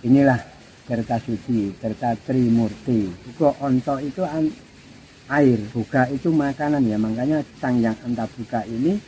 inilah Tirta Suci, Tirta Trimurti. Buka onto itu air, buka itu makanan ya, makanya Sang Hyang Antabuga ini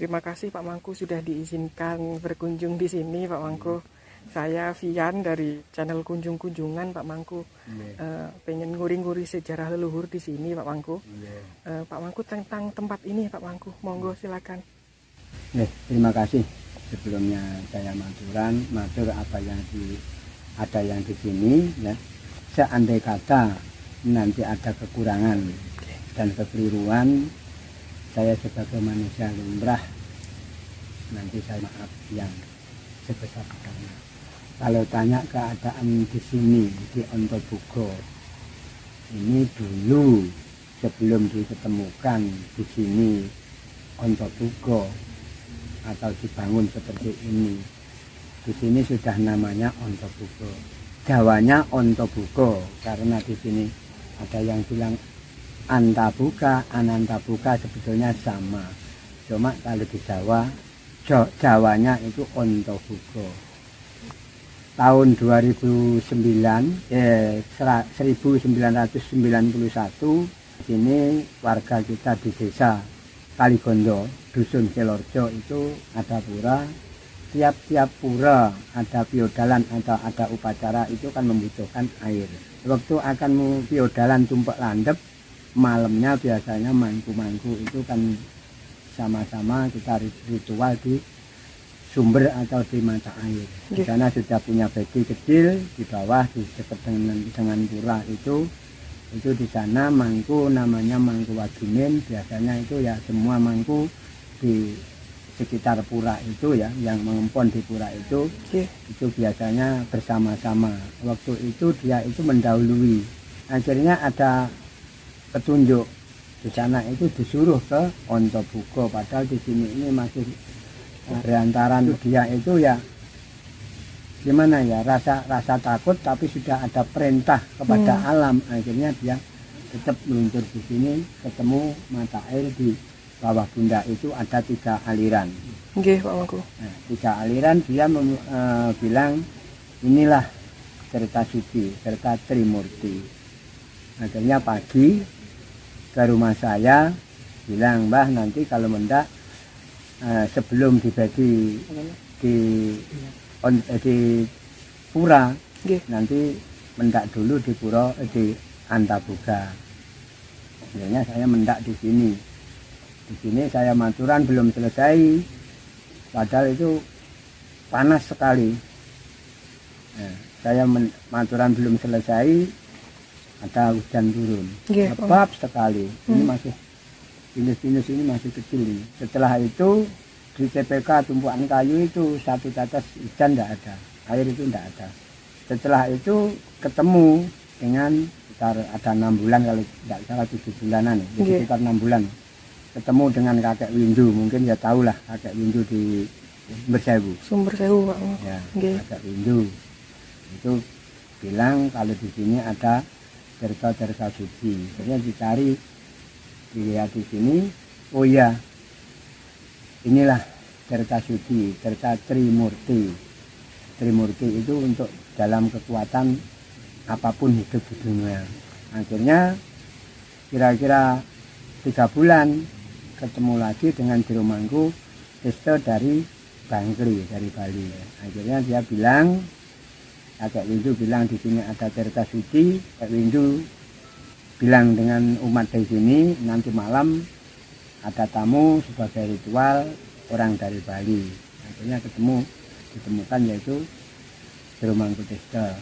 Terima kasih Pak Mangku sudah diizinkan berkunjung di sini Pak Mangku. Saya Vian dari channel Kunjung-Kunjungan Pak Mangku. Pengen nguri-nguri sejarah leluhur di sini Pak Mangku. Pak Mangku tentang tempat ini Pak Mangku, monggo silakan. Terima kasih. Sebelumnya saya matur apa yang ada yang di sini ya. Seandai kata nanti ada kekurangan dan kekeliruan, saya sebagai manusia lumrah nanti saya maaf yang sebesar-besarnya. Kalau tanya keadaan di sini di Antabuga ini dulu sebelum ditemukan di sini Antabuga atau dibangun seperti ini, di sini sudah namanya Antabuga. Jawanya Antabuga karena di sini ada yang bilang Antabuga, Anantabuga sebetulnya sama. Cuma kalau di Jawa, Jawanya itu Antabuga. Tahun 1991 ini warga kita di desa Kaligondo, Dusun Selorjo itu ada pura. Tiap-tiap pura ada piodalan atau ada upacara itu kan membutuhkan air. Waktu akan piodalan tumpek landep, malamnya biasanya mangku-mangku itu kan sama-sama kita ritual di sumber atau di mata air. Di sana sudah punya beki kecil, di bawah di dekat dengan pura itu di sana mangku namanya mangku Wagimin. Biasanya itu ya semua mangku di sekitar pura itu ya, yang mengempon di pura itu biasanya bersama-sama. Waktu itu dia itu mendahului. Akhirnya ada petunjuk di sana itu disuruh ke Antabuga, padahal di sini ini masih berantaran. Dia itu ya gimana ya, rasa takut tapi sudah ada perintah kepada alam. Akhirnya dia tetap meluncur di sini, ketemu mata air di bawah bunda itu ada 3 aliran. Nggih, Pak Mangku. Nah, 3 aliran dia bilang inilah Tirta Suci, Tirta Trimurti. Akhirnya pagi ke rumah saya bilang, Mbah nanti kalau mendak sebelum dibagi di pura, nanti mendak dulu di pura di Antabuga. Akhirnya saya mendak di sini. Di sini saya maturan belum selesai, padahal itu panas sekali. Nah, saya maturan belum selesai, ada hujan turun, lebat sekali. Ini masih pinus-pinus ini masih kecil. Setelah itu di TPK tumpuan kayu itu satu tetes hujan tidak ada, air itu tidak ada. Setelah itu ketemu dengan sekitar ada 6 bulan kalau tidak salah 7 bulanan ya, sekitar 6 bulan ketemu dengan kakek Windu, mungkin ya tahu lah kakek Windu di Sumber Sewu Pak. Ya, kakek Windu itu bilang kalau di sini ada tersa suci. Jadi dicari, dilihat di sini, oh iya, inilah tersa suci, tersa Trimurti. Trimurti itu untuk dalam kekuatan apapun hidup di dunia. Akhirnya kira-kira 3 bulan ketemu lagi dengan Jero Mangku Testo dari Bangkri, dari Bali. Akhirnya dia bilang, kakek Windu bilang di sini ada terta suci. Kakek Windu bilang dengan umat di sini nanti malam ada tamu sebagai ritual orang dari Bali. Akhirnya ditemukan yaitu Jero Mangku Testo.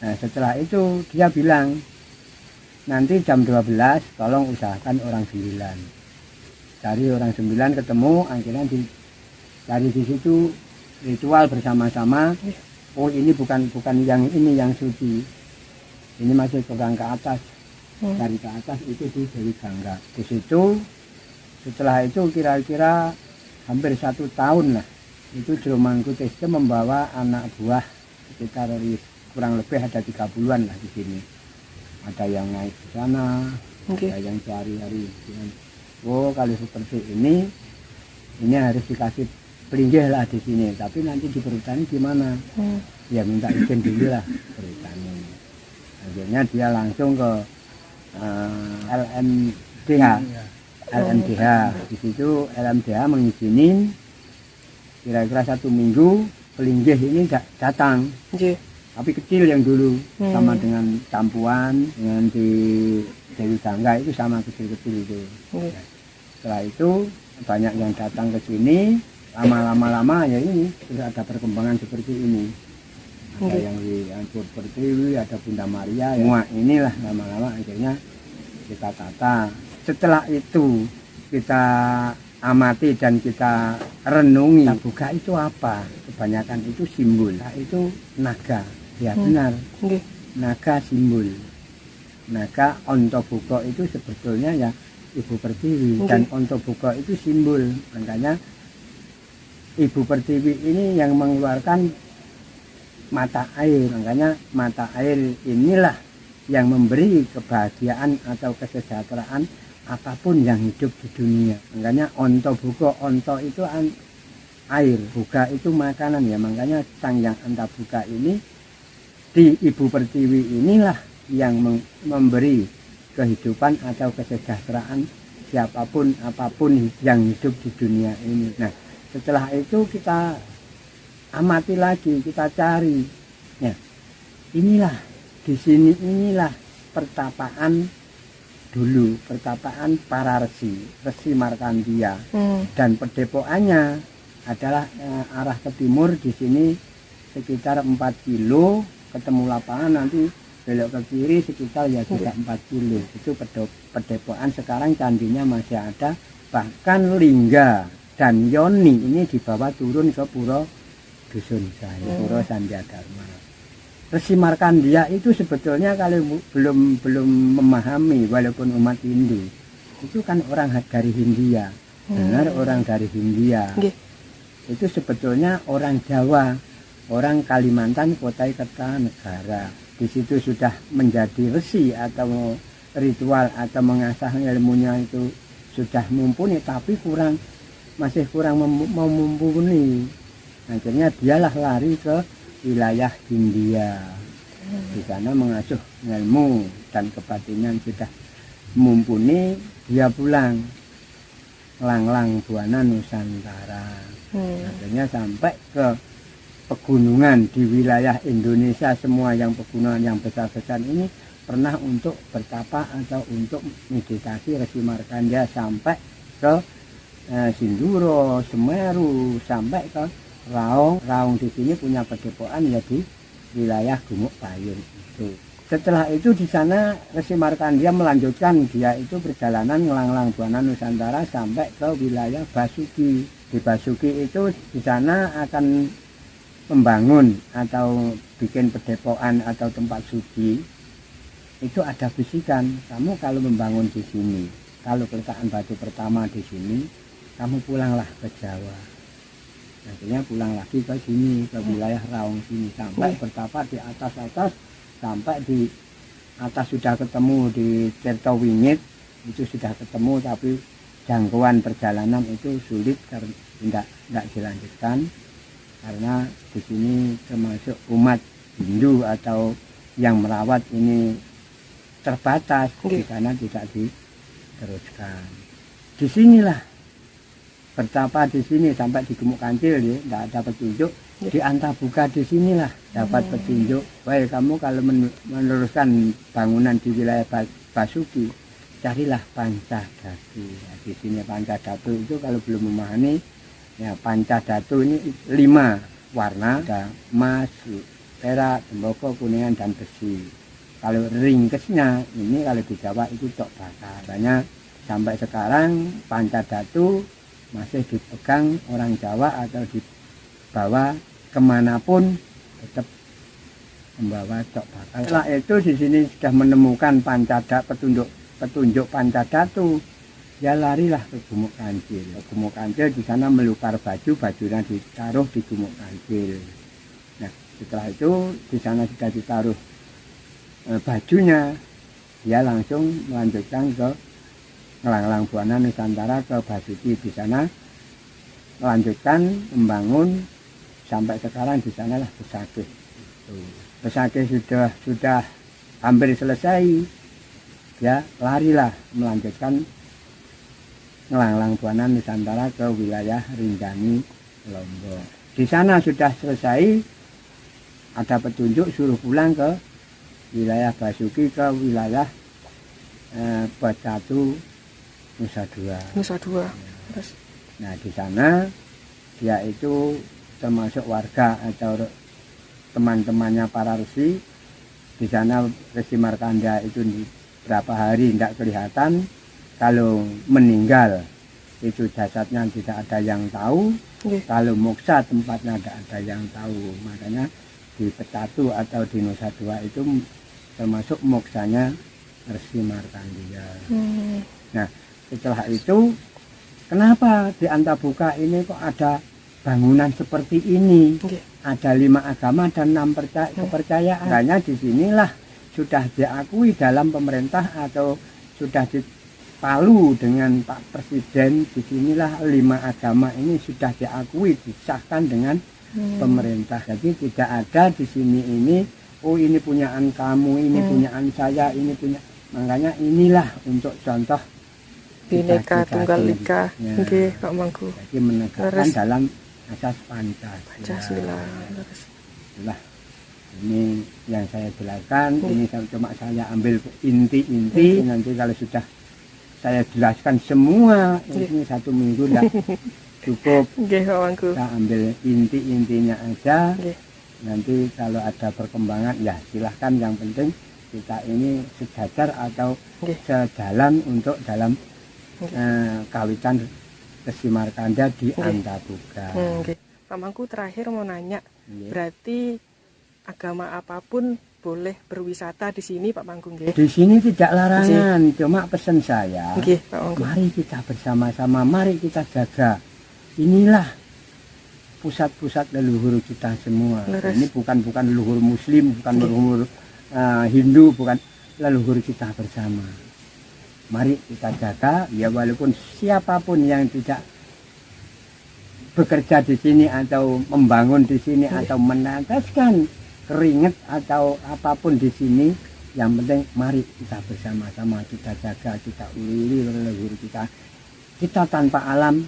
Nah setelah itu dia bilang nanti jam 12 tolong usahakan orang 9. Cari orang 9 ketemu, akhirnya dari di situ ritual bersama-sama. Oh ini bukan yang ini yang suci, ini masih pegang ke atas. Dari ke atas itu di Dewi Gangga. Di situ setelah itu kira-kira hampir 1 tahun lah, itu Jero Mangku Testo membawa anak buah sekitar kurang lebih ada 30-an lah di sini. Ada yang naik ke sana, ada yang sehari-hari. Oh kalau seperti ini harus dikasih pelinggih lah di sini. Tapi nanti di perhutani gimana? Ya minta izin dulu lah perhutani. Akhirnya dia langsung ke LMDH. LMDH di situ LMDH mengizinin kira-kira 1 minggu pelinggih ini datang. Tapi kecil yang dulu, sama dengan Campuan, dengan di Dewi Gangga itu sama kecil-kecil itu. Setelah itu banyak yang datang ke sini, lama-lama ya ini sudah ada perkembangan seperti ini. Ada yang di Ampur Pertiwi, ada Bunda Maria, semua inilah lama-lama akhirnya kita tata. Setelah itu kita amati dan kita renungi, buka itu apa? Kebanyakan itu simbol, itu naga. Ya benar, naga simbol. Naga Ontobuka itu sebetulnya ya Ibu Pertiwi, dan Ontobuka itu simbol. Makanya Ibu Pertiwi ini yang mengeluarkan mata air. Makanya mata air inilah yang memberi kebahagiaan atau kesejahteraan apapun yang hidup di dunia. Makanya Ontobuka, onto itu air, buka itu makanan ya. Makanya Sang Yang Antabuka ini di Ibu Pertiwi inilah yang memberi kehidupan atau kesejahteraan siapapun apapun yang hidup di dunia ini. Nah setelah itu kita amati lagi, kita cari ya, inilah di sini inilah pertapaan dulu, pertapaan para resi Markandia. Dan pedepokannya adalah arah ke timur. Di sini sekitar 4 kilo ketemu lapangan, nanti belok ke kiri sekitar ya juga 4 kilo. Itu pedepokan. Sekarang candinya masih ada, bahkan Lingga dan Yoni ini dibawa turun ke Pura Dusun Jaya, Pura Sanjadharma. Resi Markandia itu sebetulnya kalau belum memahami, walaupun umat Hindu itu kan orang dari Hindia, benar, orang dari Hindia. Itu sebetulnya orang Jawa, orang Kalimantan, Kutai Kartanegara. Di situ sudah menjadi resi atau ritual atau mengasah ilmunya itu sudah mumpuni, tapi masih kurang mumpuni. Akhirnya dialah lari ke wilayah Hindia. Di sana mengasuh ilmu dan kebatinan sudah mumpuni, dia pulang Langlang Buana Nusantara. Akhirnya sampai ke pegunungan di wilayah Indonesia, semua yang pegunungan yang besar-besar ini pernah untuk bertapa atau untuk meditasi Resi Markandia, sampai ke Sinduro, Semeru, sampai ke Raung. Raung di sini punya padepokan ya di wilayah Gumuk Payun itu. Setelah itu di sana Resi Markandia melanjutkan, dia itu perjalanan Langlang Buana Nusantara sampai ke wilayah Basuki. di Basuki itu di sana akan membangun atau bikin padepokan atau tempat suci, itu ada bisikan, kamu kalau membangun di sini, kalau peletakan batu pertama di sini, kamu pulanglah ke Jawa. Akhirnya pulang lagi ke sini, ke wilayah Raung sini, sampai bertapa di atas-atas, sampai di atas sudah ketemu di Tirtowingit, itu sudah ketemu, tapi jangkauan perjalanan itu sulit karena tidak dilanjutkan, karena di sini termasuk umat Hindu atau yang merawat ini terbatas, di sana tidak diteruskan. Disinilah bertapa di sini sampai di Gemuk Kancil, ya, tidak ada petunjuk. Di Antabuka di sinilah dapat petunjuk. Baik, kamu kalau meneruskan bangunan di wilayah Basuki, carilah Pancadatu. Nah, di sini Pancadatu itu kalau belum memahami, ya Pancadatu ini 5 warna, ada emas, perak, tembaga, kuningan, dan besi. Kalau ringkesnya ini kalau di Jawa itu cok bakar. Banyak sampai sekarang Pancadatu masih dipegang orang Jawa atau dibawa kemanapun tetap membawa cok bakal. Setelah itu di sini sudah menemukan petunjuk Pancadatu, ya larilah ke Gumuk Kancil. Gumuk Kancil di sana melukar bajunya ditaruh di Gumuk Kancil. Nah setelah itu di sana sudah ditaruh bajunya, dia langsung melanjutkan ke Ngelanglang Buana Nusantara ke Basuki. Di sana melanjutkan membangun sampai sekarang di sanalah Besakih. Besakih sudah hampir selesai, ya larilah melanjutkan Ngelanglang Buana Nusantara ke wilayah Rinjani, Lombok. Di sana sudah selesai, ada petunjuk suruh pulang ke wilayah Basuki, ke wilayah Bacatu Nusa Dua. Terus. Nah di sana dia itu termasuk warga atau teman-temannya para resi. Di sana Resi Markanda itu berapa hari tidak kelihatan. Kalau meninggal itu jasadnya tidak ada yang tahu. Kalau moksa tempatnya tidak ada yang tahu. Makanya di Pecatu atau di Nusa Dua itu termasuk moksanya Resi Markandia. Nah setelah itu, kenapa di Antabuka ini kok ada bangunan seperti ini? Ada 5 agama dan 6 kepercayaan. Hanya di sinilah sudah diakui dalam pemerintah atau sudah dipalu dengan Pak Presiden. Di sinilah 5 agama ini sudah diakui, disahkan dengan pemerintah. Jadi tidak ada di sini ini, oh ini punyaan kamu, ini punyaan saya, ini punya. Makanya inilah untuk contoh Bhinneka Tunggal Ika, nggih Pak Mangku. Jadi menegakkan dalam asas Pancasila. Itulah ini yang saya jelaskan. Ini cuma saya ambil inti-inti. Nanti kalau sudah saya jelaskan semua, ini 1 minggu tidak cukup. Pak Mangku. Kita ambil inti-intinya aja. Nanti kalau ada perkembangan, ya silahkan. Yang penting kita ini sejajar atau sejalan untuk dalam kawitan Resi Markanda di Antabuka. Pak Mangku terakhir mau nanya, berarti agama apapun boleh berwisata di sini Pak Mangku? Di sini tidak larangan, cuma pesan saya, mari kita bersama-sama, mari kita jaga. Inilah pusat-pusat leluhur kita semua. Ini bukan leluhur Muslim, bukan leluhur Hindu, bukan leluhur kita bersama. Mari kita jaga, ya walaupun siapapun yang tidak bekerja di sini atau membangun di sini atau meneteskan keringat atau apapun di sini, yang penting mari kita bersama-sama kita jaga, kita ulili leluhur kita. Kita tanpa alam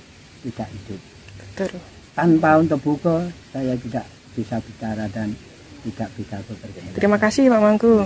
tidak hidup. Tanpa untuk buku saya tidak bisa bicara dan tidak bisa bekerja. Terima kasih Pak Mangku.